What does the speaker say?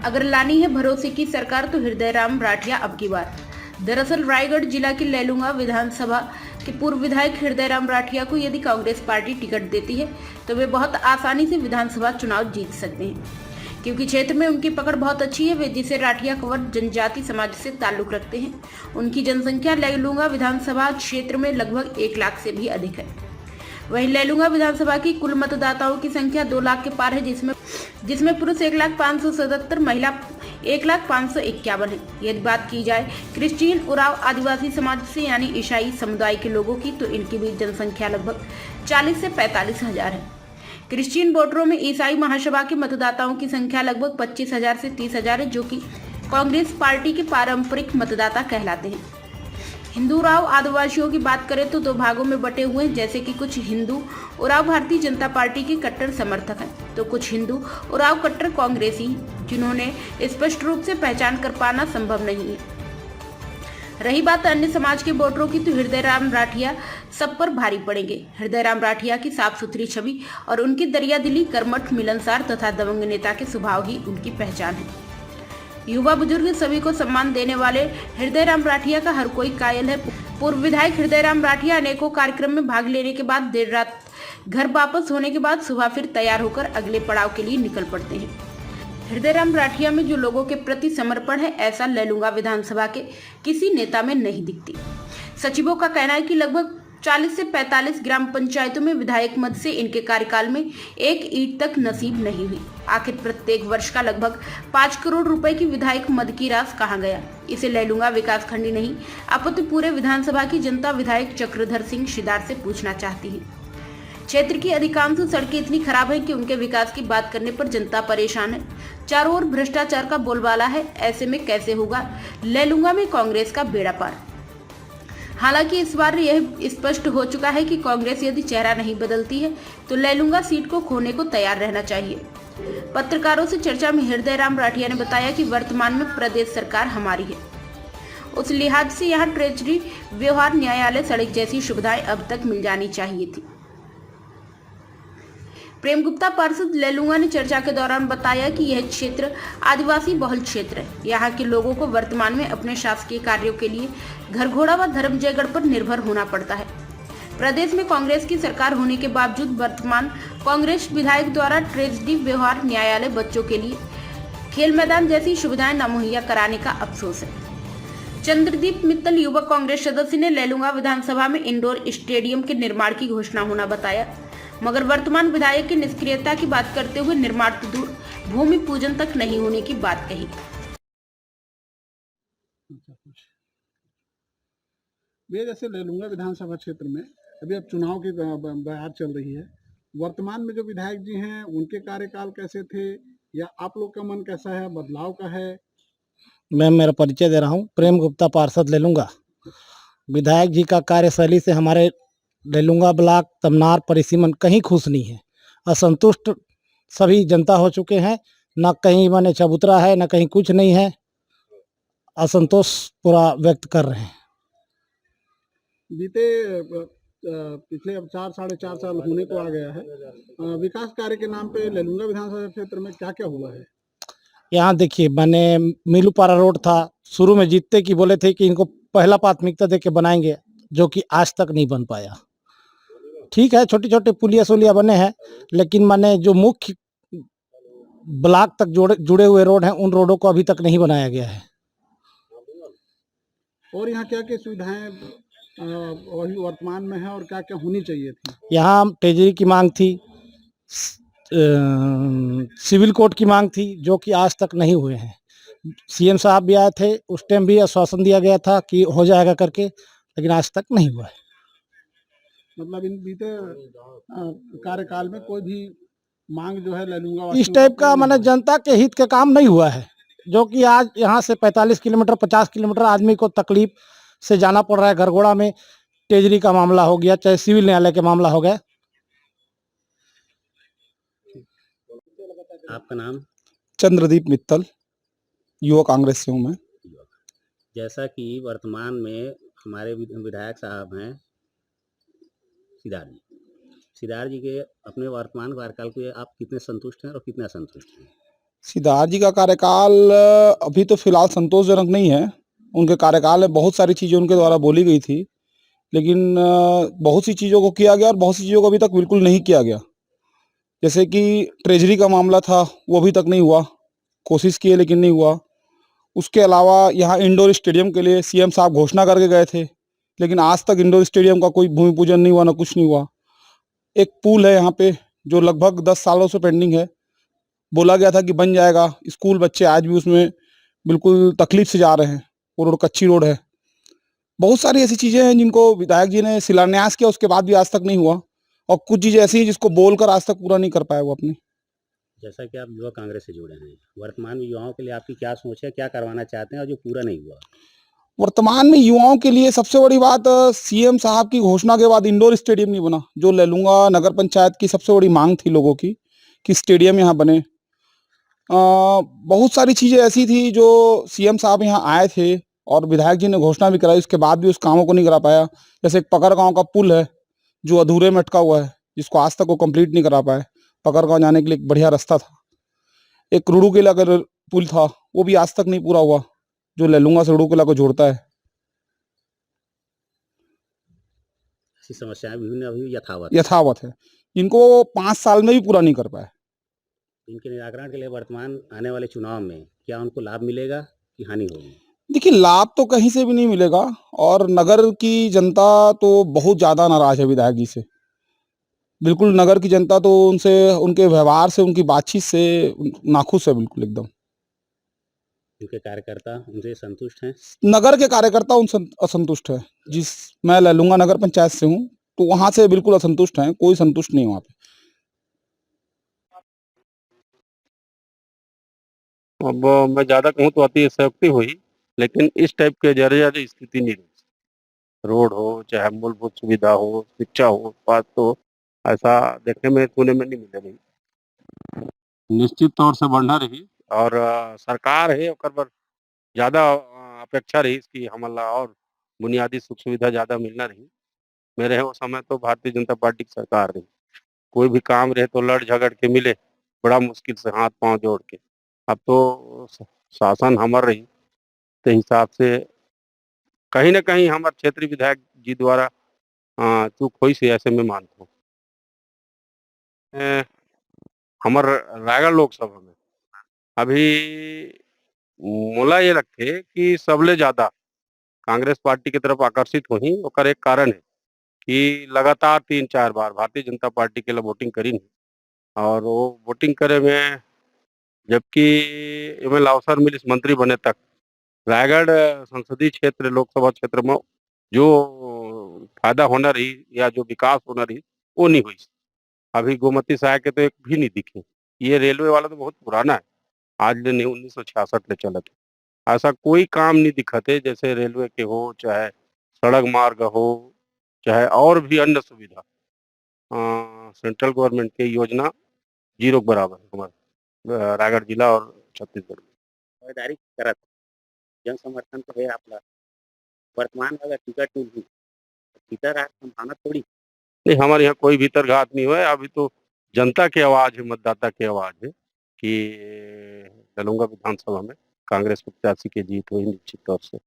अगर लानी है भरोसे की सरकार तो हृदयराम राठिया अब की बार। दरअसल रायगढ़ जिला के लैलूंगा विधानसभा के पूर्व विधायक हृदयराम राठिया को यदि कांग्रेस पार्टी टिकट देती है तो वे बहुत आसानी से विधानसभा चुनाव जीत सकते हैं, क्योंकि क्षेत्र में उनकी पकड़ बहुत अच्छी है। वे जिसे राठिया कंवर जनजाति समाज से ताल्लुक रखते हैं, उनकी जनसंख्या लैलूंगा विधानसभा क्षेत्र में लगभग 1 लाख से भी अधिक है। वहीं लैलूंगा विधानसभा की कुल मतदाताओं की संख्या 2 लाख के पार है, जिसमें पुरुष 1,577, महिला 1,551 है। यदि बात की जाए क्रिश्चियन उराव आदिवासी समाज से यानी ईसाई समुदाय के लोगों की, तो इनकी भी जनसंख्या लगभग 40 से 45 हजार है। क्रिश्चियन वोटरों में ईसाई महासभा के मतदाताओं की संख्या लगभग 25,000 से 30,000 है, जो कि कांग्रेस पार्टी के पारंपरिक मतदाता कहलाते हैं। हिंदू उराव आदिवासियों की बात करें तो 2 भागों में बटे हुए हैं, जैसे कि कुछ हिंदू उराव भारतीय जनता पार्टी के कट्टर समर्थक हैं, तो कुछ हिंदू उराव कट्टर कांग्रेसी, जिन्होंने स्पष्ट रूप से पहचान कर पाना संभव नहीं है। रही बात अन्य समाज के वोटरों की, तो हृदयराम राठिया सब पर भारी पड़ेंगे। हृदयराम राठिया की साफ सुथरी छवि और उनकी दरियादिली, कर्मठ, मिलनसार तथा दबंग नेता के स्वभाव ही उनकी पहचान है। युवा बुजुर्ग सभी को सम्मान देने वाले हृदयराम राठिया का हर कोई कायल है। पूर्व विधायक हृदयराम राठिया अनेकों कार्यक्रम में भाग लेने के बाद देर रात घर वापस होने के बाद सुबह फिर तैयार होकर अगले पड़ाव के लिए निकल पड़ते हैं। हृदयराम राठिया में जो लोगों के प्रति समर्पण है, ऐसा लैलूंगा विधानसभा के किसी नेता में नहीं दिखती। सचिवों का कहना है कि लगभग 40 से 45 ग्राम पंचायतों में विधायक मद से इनके कार्यकाल में 1 ईंट तक नसीब नहीं हुई। आखिर प्रत्येक वर्ष का लगभग 5 करोड़ रुपए की विधायक मद की राशि कहां गया? इसे लैलूंगा विकास खंडी नहीं, अपितु पूरे विधानसभा की जनता विधायक चक्रधर सिंह शिदार से पूछना चाहती है। क्षेत्र की अधिकांश सड़कें इतनी खराब है कि उनके विकास की बात करने पर जनता परेशान है। चारों ओर भ्रष्टाचार का बोलबाला है। ऐसे में कैसे होगा लैलूंगा में कांग्रेस का बेड़ा पार? हालांकि इस बार यह स्पष्ट हो चुका है कि कांग्रेस यदि चेहरा नहीं बदलती है तो लैलूंगा सीट को खोने को तैयार रहना चाहिए। पत्रकारों से चर्चा में हृदयराम राठिया ने बताया कि वर्तमान में प्रदेश सरकार हमारी है, उस लिहाज से यहाँ ट्रेजरी, व्यवहार, न्यायालय, सड़क जैसी सुविधाएं अब तक मिल जानी चाहिए थी। प्रेम गुप्ता पार्षद लैलूंगा ने चर्चा के दौरान बताया कि यह क्षेत्र आदिवासी बहुल क्षेत्र है। यहाँ के लोगों को वर्तमान में अपने शासकीय कार्यों के लिए घरघोड़ा व धर्मजयगढ़ पर निर्भर होना पड़ता है। प्रदेश में कांग्रेस की सरकार होने के बावजूद वर्तमान कांग्रेस विधायक द्वारा ट्रेजरी, व्यवहार, न्यायालय, बच्चों के लिए खेल मैदान जैसी सुविधाएं न मुहैया कराने का अफसोस है। चंद्रदीप मित्तल युवा कांग्रेस सदस्य ने लैलूंगा विधानसभा में इंडोर स्टेडियम के निर्माण की घोषणा होना बताया, मगर वर्तमान विधायक की निष्क्रियता की बात करते हुए निर्माण तो दूर, भूमि पूजन तक नहीं होने की बात कही। ये जैसे लैलूंगा विधानसभा क्षेत्र में अभी अब चुनाव की बहार चल रही है, वर्तमान में जो विधायक जी हैं उनके कार्यकाल कैसे थे या आप लोग का मन कैसा है, बदलाव का है? मैं मेरा परिचय दे रहा हूँ। प्रेम गुप्ता पार्षद लैलूंगा। विधायक जी का कार्यशैली से हमारे लैलूंगा ब्लॉक, तमनार, परिसीमन कहीं खुश नहीं है। असंतुष्ट सभी जनता हो चुके हैं। न कहीं मैंने चबूतरा है, न कहीं कुछ नहीं है। असंतोष पूरा व्यक्त कर रहे हैं। बीते पिछले अब 4-4.5 साल होने को आ गया है, विकास कार्य के नाम पे लैलूंगा विधानसभा क्षेत्र में क्या क्या हुआ है? यहाँ देखिए, मैंने मिलूपारा रोड था, शुरू में जीतते की बोले थे कि इनको पहला प्राथमिकता दे के बनाएंगे, जो कि आज तक नहीं बन पाया। ठीक है, छोटे छोटे पुलिया सुलिया बने हैं, लेकिन मैंने जो मुख्य ब्लॉक तक जुड़े हुए रोड हैं, उन रोडों को अभी तक नहीं बनाया गया है। और यहाँ क्या क्या सुविधाएं वही वर्तमान में है और क्या क्या होनी चाहिए थी? यहाँ ट्रेजरी की मांग थी, सिविल कोर्ट की मांग थी, जो कि आज तक नहीं हुए हैं। सीएम साहब भी आए थे, उस टाइम भी आश्वासन दिया गया था कि हो जाएगा करके, लेकिन आज तक नहीं हुआ है। मतलब इन बीते कार्यकाल में कोई भी मांग जो है लैलूंगा इस टाइप का माने जनता के हित के काम नहीं हुआ है, जो कि आज यहाँ से 45 किलोमीटर 50 किलोमीटर आदमी को तकलीफ से जाना पड़ रहा है। घरघोड़ा में ट्रेजरी का मामला हो गया, चाहे सिविल न्यायालय के मामला हो गया। आपका नाम? चंद्रदीप मित्तल, युवा कांग्रेस से हूँ मैं। जैसा कि वर्तमान में हमारे विधायक साहब हैं सिदार जी के अपने वर्तमान कार्यकाल को आप कितने संतुष्ट हैं और कितने असंतुष्ट हैं? सिद्धार्थ जी का कार्यकाल अभी तो फिलहाल संतोषजनक नहीं है। उनके कार्यकाल में बहुत सारी चीज़ें उनके द्वारा बोली गई थी, लेकिन बहुत सी चीज़ों को किया गया और बहुत सी चीज़ों को अभी तक बिल्कुल नहीं किया गया। जैसे कि ट्रेजरी का मामला था, वो अभी तक नहीं हुआ। कोशिश किए लेकिन नहीं हुआ। उसके अलावा यहाँ इंडोर स्टेडियम के लिए सीएम साहब घोषणा करके गए थे, लेकिन आज तक इंडोर स्टेडियम का कोई भूमि पूजन नहीं हुआ, ना कुछ नहीं हुआ। एक पुल है यहाँ पे जो लगभग 10 सालों से पेंडिंग है। बोला गया था कि बन जाएगा। स्कूल बच्चे आज भी उसमें बिल्कुल तकलीफ से जा रहे हैं। वो रोड कच्ची रोड है। बहुत सारी ऐसी चीज़ें हैं जिनको विधायक जी ने शिलान्यास किया, उसके बाद भी आज तक नहीं हुआ। और कुछ चीज़ें ऐसी हैं जिसको बोलकर आज तक पूरा नहीं कर पाए वो अपनी। जैसा कि आप युवा कांग्रेस से जुड़े हैं, वर्तमान में युवाओं के लिए आपकी क्या सोच है, क्या करवाना चाहते हैं और जो पूरा नहीं हुआ? वर्तमान में युवाओं के लिए सबसे बड़ी बात, सीएम साहब की घोषणा के बाद इंडोर स्टेडियम नहीं बना, जो लैलूंगा नगर पंचायत की सबसे बड़ी मांग थी लोगों की कि स्टेडियम यहाँ बने। बहुत सारी चीज़ें ऐसी थी जो सीएम साहब यहाँ आए थे और विधायक जी ने घोषणा भी कराई, उसके बाद भी उस कामों को नहीं करा पाया। जैसे एक पकड़ गाँव का पुल है जो अधूरे में अटका हुआ है, जिसको आज तक वो कंप्लीट नहीं करा पाए। पकड़ गाँव जाने के लिए एक बढ़िया रास्ता था। एक रुड़ू किला का पुल था, वो भी आज तक नहीं पूरा हुआ, जो लैलूंगा से रुड़ू किला को जोड़ता है। ऐसी समस्याएं विभिन्न अभी यथावत यथावत है, इनको 5 साल में भी पूरा नहीं कर पाए। इनके निराकरण के लिए वर्तमान आने वाले चुनाव में क्या उनको लाभ मिलेगा कि हानि होगी? देखिए, लाभ तो कहीं से भी नहीं मिलेगा और नगर की जनता तो बहुत ज़्यादा नाराज है विधायक जी से। बिल्कुल नगर की जनता तो उनसे, उनके व्यवहार से, उनकी बातचीत से नाखुश है बिल्कुल एकदम। उनके कार्यकर्ता उनसे संतुष्ट हैं? नगर के कार्यकर्ता उनसे असंतुष्ट है। मैं लैलूंगा नगर पंचायत से हूँ, तो वहाँ से बिल्कुल असंतुष्ट हैं, कोई संतुष्ट नहीं है वहाँ पे। अब मैं ज़्यादा कहूँ तो अतिशयोक्ति हुई, लेकिन इस टाइप के जर्जर स्थिति नहीं रही। रोड हो, चाहे मूलभूत सुविधा हो, शिक्षा हो, स्वास्थ्य हो, ऐसा देखने में, सुनने में नहीं मिल रही। निश्चित तौर से बढ़ना रही और सरकार है ओकर पर ज़्यादा अपेक्षा रही कि हमला और बुनियादी सुख सुविधा ज़्यादा मिलना रही। मेरे वो समय तो भारतीय जनता पार्टी की सरकार रही। कोई भी काम रहे तो लड़ झगड़ के मिले, बड़ा मुश्किल से हाथ पाँव जोड़ के। अब तो शासन हमर रही, ते हिसाब से कहीं न कहीं हमारे क्षेत्रीय विधायक जी द्वारा चूक हुई से ऐसे मैं मानता हूँ। हमर रायगढ़ लोकसभा में अभी मोला ये लगथे कि सबले ज़्यादा कांग्रेस पार्टी की तरफ आकर्षित होही, ओकर एक कारण है कि लगातार 3-4 बार भारतीय जनता पार्टी के लिए वोटिंग करीन और वो वोटिंग करे में, जबकि एमे अवसर मिलिस मंत्री बने तक रायगढ़ संसदीय क्षेत्र लोकसभा क्षेत्र में जो फायदा होना रही या जो विकास होना रही वो नहीं हुई। अभी गोमती सहायक के तो एक भी नहीं दिखे। ये रेलवे वाला तो बहुत पुराना है, आज ले नहीं 1966 ले चलत है। ऐसा कोई काम नहीं दिखत है, जैसे रेलवे के हो, चाहे सड़क मार्ग हो, चाहे और भी अन्य सुविधा। सेंट्रल गवर्नमेंट की योजना जीरो के बराबर है हमारे रायगढ़ जिला और छत्तीसगढ़ में। दावेदारी करत जन समर्थन तो है आपला, वर्तमान में अगर टिकट मिलही तो भीतर रात संभावना थोड़ी? नहीं, हमारे यहाँ कोई भीतरघात नहीं हुआ है। अभी तो जनता की आवाज़ है, मतदाता की आवाज़ है कि ललूंगा विधानसभा में कांग्रेस प्रत्याशी की जीत हुई निश्चित तौर से।